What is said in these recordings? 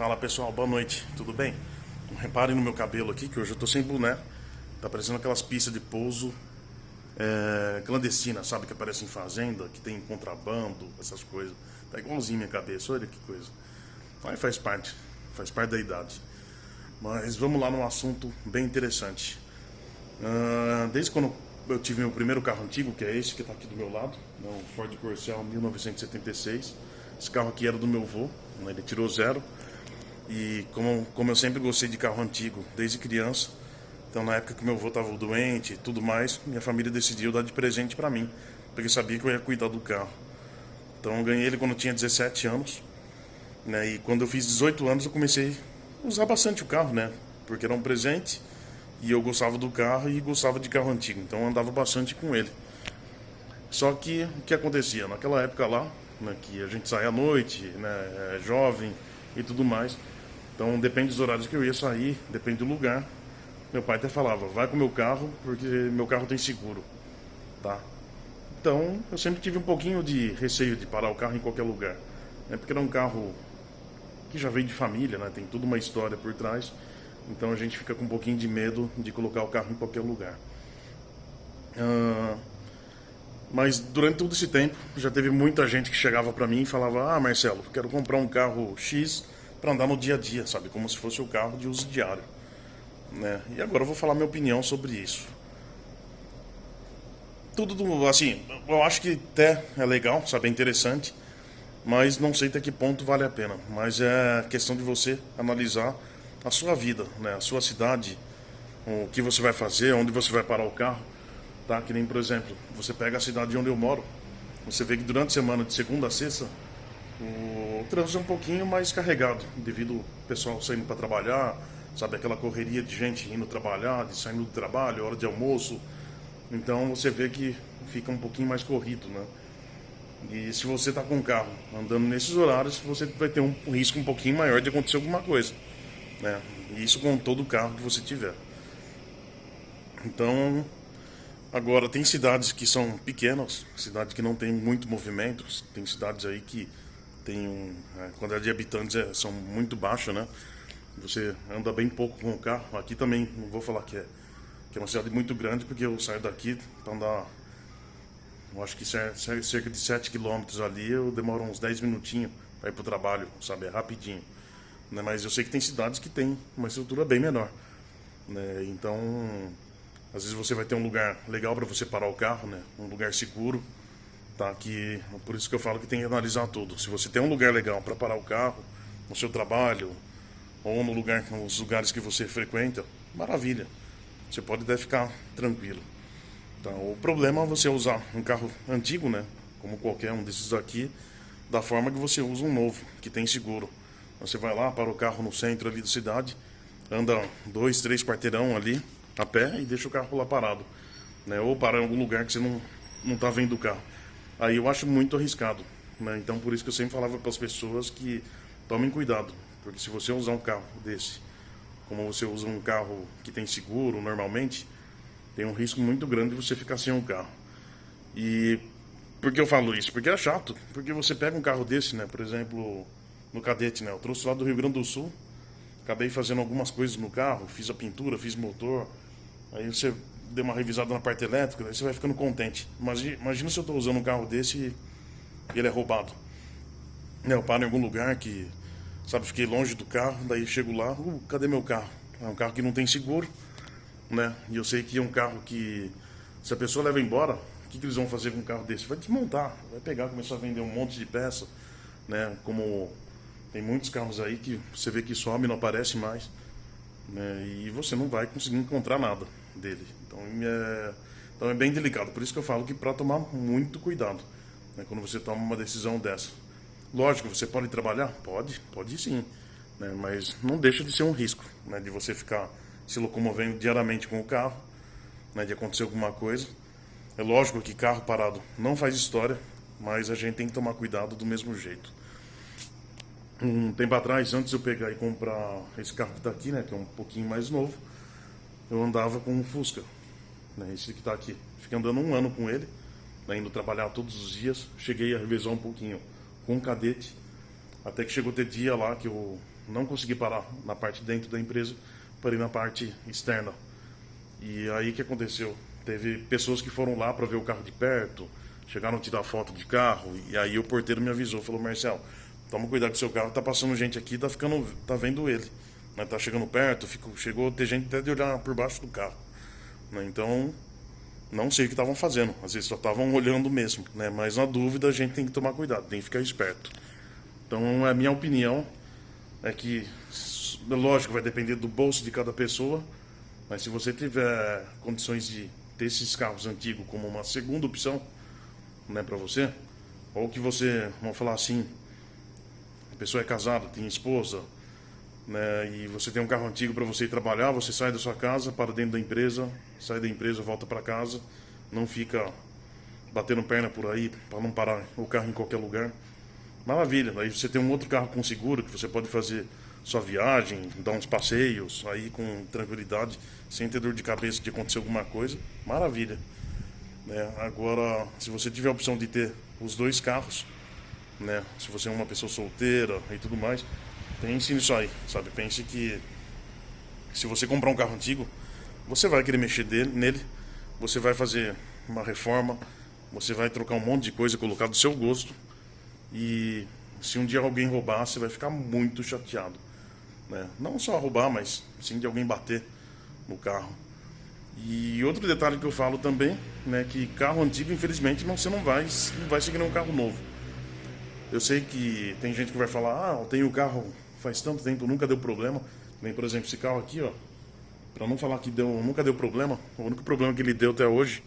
Fala pessoal, boa noite, tudo bem? Reparem no meu cabelo aqui que hoje eu tô sem boné. Tá parecendo aquelas pistas de pouso clandestinas, sabe? Que aparecem em fazenda, que tem contrabando, essas coisas. Tá igualzinho minha cabeça, olha que coisa. Mas faz parte da idade. Mas vamos lá num assunto bem interessante. Desde quando eu tive meu primeiro carro antigo, que é esse que está aqui do meu lado, um Ford Corcel 1976. Esse carro aqui era do meu avô, né? Ele tirou zero. E como eu sempre gostei de carro antigo desde criança, então na época que meu avô estava doente e tudo mais, minha família decidiu dar de presente para mim, porque sabia que eu ia cuidar do carro. Então eu ganhei ele quando eu tinha 17 anos, né? E quando eu fiz 18 anos eu comecei a usar bastante o carro, né? Porque era um presente e eu gostava do carro e gostava de carro antigo, então eu andava bastante com ele. Só que o que acontecia? Naquela época lá, né, que a gente saía à noite, né, jovem e tudo mais. Então depende dos horários que eu ia sair, depende do lugar. Meu pai até falava, vai com o meu carro, porque meu carro tem seguro, tá? Então eu sempre tive um pouquinho de receio de parar o carro em qualquer lugar, né? Porque era um carro que já veio de família, né? Tem toda uma história por trás. Então a gente fica com um pouquinho de medo de colocar o carro em qualquer lugar. Ah, Mas durante todo esse tempo já teve muita gente que chegava para mim e falava: Ah, Marcelo, quero comprar um carro X para andar no dia a dia, sabe? Como se fosse o carro de uso diário, né? E agora eu vou falar minha opinião sobre isso. Assim, eu acho que até é legal, sabe? É interessante, mas não sei até que ponto vale a pena. Mas é questão de você analisar a sua vida, né? A sua cidade, o que você vai fazer, onde você vai parar o carro, tá? Que nem, por exemplo, você pega a cidade onde eu moro, você vê que durante a semana, de segunda a sexta, o trânsito é um pouquinho mais carregado, devido ao pessoal saindo para trabalhar, sabe? Aquela correria de gente indo trabalhar, de saindo do trabalho, hora de almoço. Então você vê que fica um pouquinho mais corrido, né? E se você está com o carro andando nesses horários, você vai ter um risco um pouquinho maior de acontecer alguma coisa, né? E isso com todo o carro que você tiver. Então, agora tem cidades que são pequenas, cidades que não tem muito movimento, tem cidades aí que tem a quantidade de habitantes são muito baixa, né? Você anda bem pouco com o carro. Aqui também não vou falar que é uma cidade muito grande, porque eu saio daqui para andar, eu acho que cerca de 7 quilômetros ali, eu demoro uns 10 minutinhos para ir pro trabalho, sabe? É rapidinho, né? Mas eu sei que tem cidades que tem uma estrutura bem menor, né? Então, às vezes você vai ter um lugar legal para você parar o carro, né? Um lugar seguro, tá? Que por isso que eu falo que tem que analisar tudo. Se você tem um lugar legal para parar o carro no seu trabalho ou no lugar, nos lugares que você frequenta, maravilha. Você pode até ficar tranquilo. Tá? O problema é você usar um carro antigo, né? Como qualquer um desses aqui, da forma que você usa um novo, que tem seguro. Você vai lá, para o carro no centro ali da cidade, anda 2, 3 quarteirão ali a pé e deixa o carro lá parado, né? Ou para em algum lugar que você não tá vendo o carro. Aí eu acho muito arriscado, né? Então por isso que eu sempre falava para as pessoas que tomem cuidado, porque se você usar um carro desse, como você usa um carro que tem seguro normalmente, tem um risco muito grande de você ficar sem um carro. E por que eu falo isso? Porque é chato. Porque você pega um carro desse, né? Por exemplo, no Cadete, né? Eu trouxe lá do Rio Grande do Sul. Acabei fazendo algumas coisas no carro. Fiz a pintura, fiz motor. Aí você deu uma revisada na parte elétrica. Aí você vai ficando contente. Mas imagina se eu estou usando um carro desse e ele é roubado. Né, eu paro em algum lugar que, sabe, fiquei longe do carro. Daí chego lá, cadê meu carro? É um carro que não tem seguro, né? E eu sei que é um carro que, se a pessoa leva embora, o que eles vão fazer com um carro desse? Vai desmontar, vai pegar, começar a vender um monte de peça, né? Como tem muitos carros aí que você vê que some e não aparece mais, né? E você não vai conseguir encontrar nada dele. Então é bem delicado. Por isso que eu falo que para tomar muito cuidado, né? Quando você toma uma decisão dessa. Lógico, você pode trabalhar? Pode sim, né? Mas não deixa de ser um risco, né? De você ficar se locomovendo diariamente com o carro, né? De acontecer alguma coisa. É lógico que carro parado não faz história, mas a gente tem que tomar cuidado do mesmo jeito. Um tempo atrás, antes de eu pegar e comprar esse carro que está aqui, né? Que é um pouquinho mais novo, eu andava com um Fusca, né? Esse que está aqui. Fiquei andando um ano com ele, né? Indo trabalhar todos os dias. Cheguei a revezar um pouquinho com um Cadete. Até que chegou ter dia lá que eu não consegui parar na parte de dentro da empresa, parei na parte externa. E aí o que aconteceu? Teve pessoas que foram lá para ver o carro de perto, chegaram a tirar foto de carro, e aí o porteiro me avisou, falou: Marcel, toma cuidado com o seu carro, tá passando gente aqui, tá vendo ele, né? Tá chegando perto, chegou a ter gente até de olhar por baixo do carro, né? Então, não sei o que estavam fazendo, às vezes só estavam olhando mesmo, né? Mas na dúvida a gente tem que tomar cuidado, tem que ficar esperto. Então, a minha opinião é que, lógico, vai depender do bolso de cada pessoa, mas se você tiver condições de ter esses carros antigos como uma segunda opção, né, para você, ou que você, vamos falar assim, a pessoa é casada, tem esposa, né, e você tem um carro antigo para você ir trabalhar, você sai da sua casa, para dentro da empresa, sai da empresa, volta para casa, não fica batendo perna por aí, para não parar o carro em qualquer lugar. Maravilha, aí você tem um outro carro com seguro, que você pode fazer sua viagem, dar uns passeios, aí com tranquilidade, sem ter dor de cabeça de acontecer alguma coisa, maravilha. Né? Agora, se você tiver a opção de ter os dois carros, né? Se você é uma pessoa solteira e tudo mais, pense nisso aí, sabe? Pense que se você comprar um carro antigo, você vai querer mexer nele, você vai fazer uma reforma, você vai trocar um monte de coisa, colocar do seu gosto, e se um dia alguém roubar, você vai ficar muito chateado, né? Não só roubar, mas sim de alguém bater no carro. E outro detalhe que eu falo também, né, que carro antigo, infelizmente, você não vai seguir um carro novo. Eu sei que tem gente que vai falar: ah, eu tenho o carro faz tanto tempo, nunca deu problema. Nem, por exemplo, esse carro aqui, ó, para não falar que nunca deu problema, o único problema que ele deu até hoje,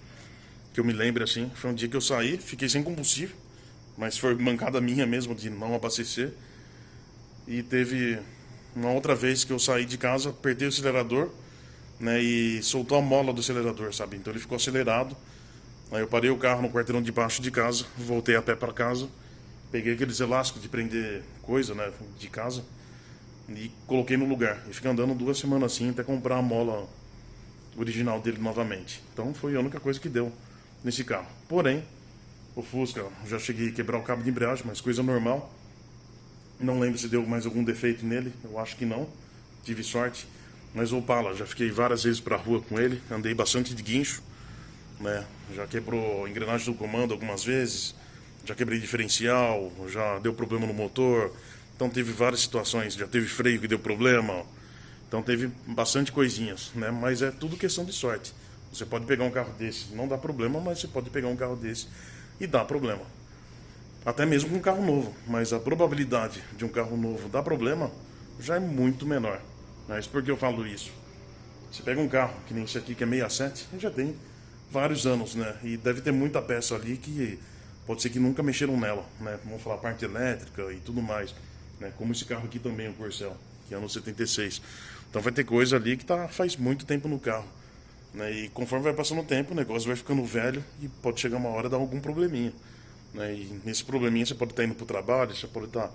que eu me lembro assim, foi um dia que eu saí, fiquei sem combustível, mas foi mancada minha mesmo de não abastecer. E teve uma outra vez que eu saí de casa, apertei o acelerador, né, e soltou a mola do acelerador, sabe? Então ele ficou acelerado. Aí eu parei o carro no quarteirão de baixo de casa, voltei a pé para casa, peguei aqueles elásticos de prender coisa, né, de casa, e coloquei no lugar. E fiquei andando 2 semanas assim até comprar a mola original dele novamente. Então foi a única coisa que deu nesse carro. Porém, o Fusca, já cheguei a quebrar o cabo de embreagem, mas coisa normal. Não lembro se deu mais algum defeito nele, eu acho que não, tive sorte. Mas o Opala, já fiquei várias vezes pra rua com ele, andei bastante de guincho, né? Já quebrou a engrenagem do comando algumas vezes, já quebrei diferencial, já deu problema no motor. Então teve várias situações, já teve freio que deu problema. Então teve bastante coisinhas, né? Mas é tudo questão de sorte. Você pode pegar um carro desse, não dá problema, mas você pode pegar um carro desse e dá problema. Até mesmo com um carro novo, mas a probabilidade de um carro novo dar problema já é muito menor. Mas por que eu falo isso? Você pega um carro, que nem esse aqui, que é 67, já tem vários anos, né? E deve ter muita peça ali que pode ser que nunca mexeram nela, né? Vamos falar parte elétrica e tudo mais, né? Como esse carro aqui também, o Corcel, que é ano 76. Então vai ter coisa ali que faz muito tempo no carro, né? E conforme vai passando o tempo, o negócio vai ficando velho e pode chegar uma hora e dar algum probleminha, né? E nesse probleminha você pode estar indo para o trabalho, você pode estar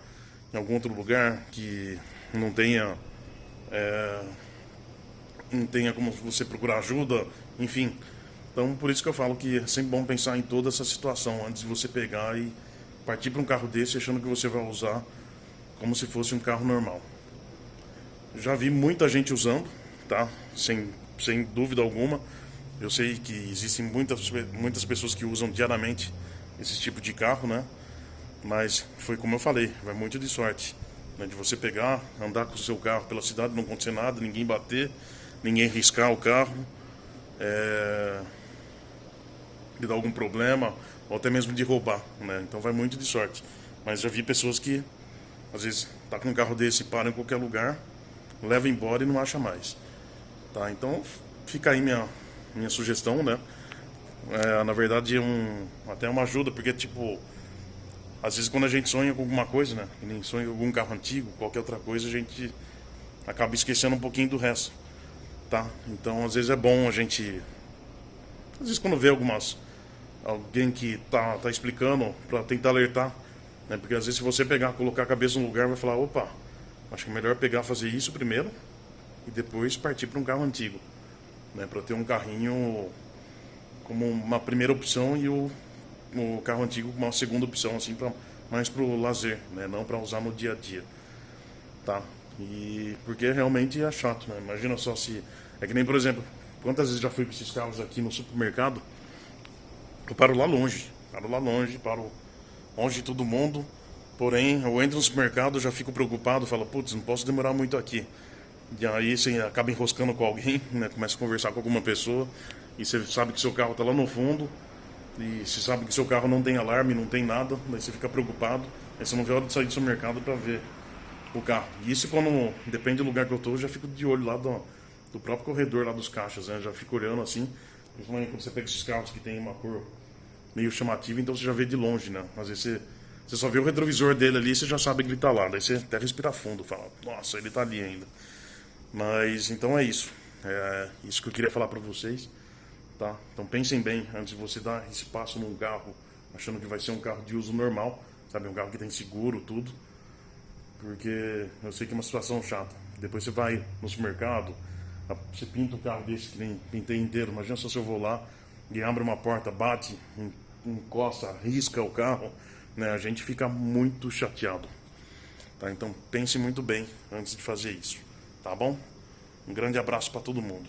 em algum outro lugar que não tenha não tenha como você procurar ajuda, enfim. Então, por isso que eu falo que é sempre bom pensar em toda essa situação antes de você pegar e partir para um carro desse achando que você vai usar como se fosse um carro normal. Já vi muita gente usando, tá? Sem dúvida alguma. Eu sei que existem muitas pessoas que usam diariamente esse tipo de carro, né? Mas foi como eu falei, vai muito de sorte, né? De você pegar, andar com o seu carro pela cidade, não acontecer nada, ninguém bater, ninguém riscar o carro, de dar algum problema, ou até mesmo de roubar, né? Então vai muito de sorte. Mas já vi pessoas que às vezes tá com um carro desse, para em qualquer lugar, leva embora e não acha mais, tá? Então fica aí minha sugestão, né? Na verdade até uma ajuda, porque tipo, às vezes quando a gente sonha com alguma coisa, né? Que nem sonha com algum carro antigo, qualquer outra coisa, a gente acaba esquecendo um pouquinho do resto, tá? Então às vezes é bom a gente, às vezes quando vê alguém que tá explicando, para tentar alertar, né? Porque às vezes se você pegar, colocar a cabeça no lugar, vai falar: opa, acho que é melhor pegar, fazer isso primeiro e depois partir para um carro antigo, né? Para ter um carrinho como uma primeira opção e o carro antigo como uma segunda opção, assim, para mais pro lazer, né? Não para usar no dia a dia, tá? E porque realmente é chato, né? Imagina só se é que nem, por exemplo, quantas vezes já fui com esses carros aqui no supermercado, eu paro lá longe, paro longe de todo mundo. Porém, eu entro no supermercado, já fico preocupado, falo, putz, não posso demorar muito aqui. E aí você acaba enroscando com alguém, né? Começa a conversar com alguma pessoa e você sabe que seu carro está lá no fundo e você sabe que seu carro não tem alarme, não tem nada, daí você fica preocupado, aí você não vê a hora de sair do supermercado para ver o carro. E isso quando depende do lugar que eu tô, eu já fico de olho lá do próprio corredor lá dos caixas, né? Eu já fico olhando assim, principalmente quando você pega esses carros que tem uma cor meio chamativa, então você já vê de longe, né? Às vezes você só vê o retrovisor dele ali e você já sabe que ele tá lá. Daí você até respira fundo, fala, nossa, ele tá ali ainda. Mas então é isso. É isso que eu queria falar pra vocês, tá? Então pensem bem antes de você dar esse passo num carro, achando que vai ser um carro de uso normal, sabe? Um carro que tem seguro, tudo. Porque eu sei que é uma situação chata. Depois você vai no supermercado, você pinta um carro desse que nem pintei inteiro. Imagina só se eu vou lá e abre uma porta, bate, encosta, risca o carro, né? A gente fica muito chateado, tá? Então pense muito bem antes de fazer isso, tá bom? Um grande abraço para todo mundo.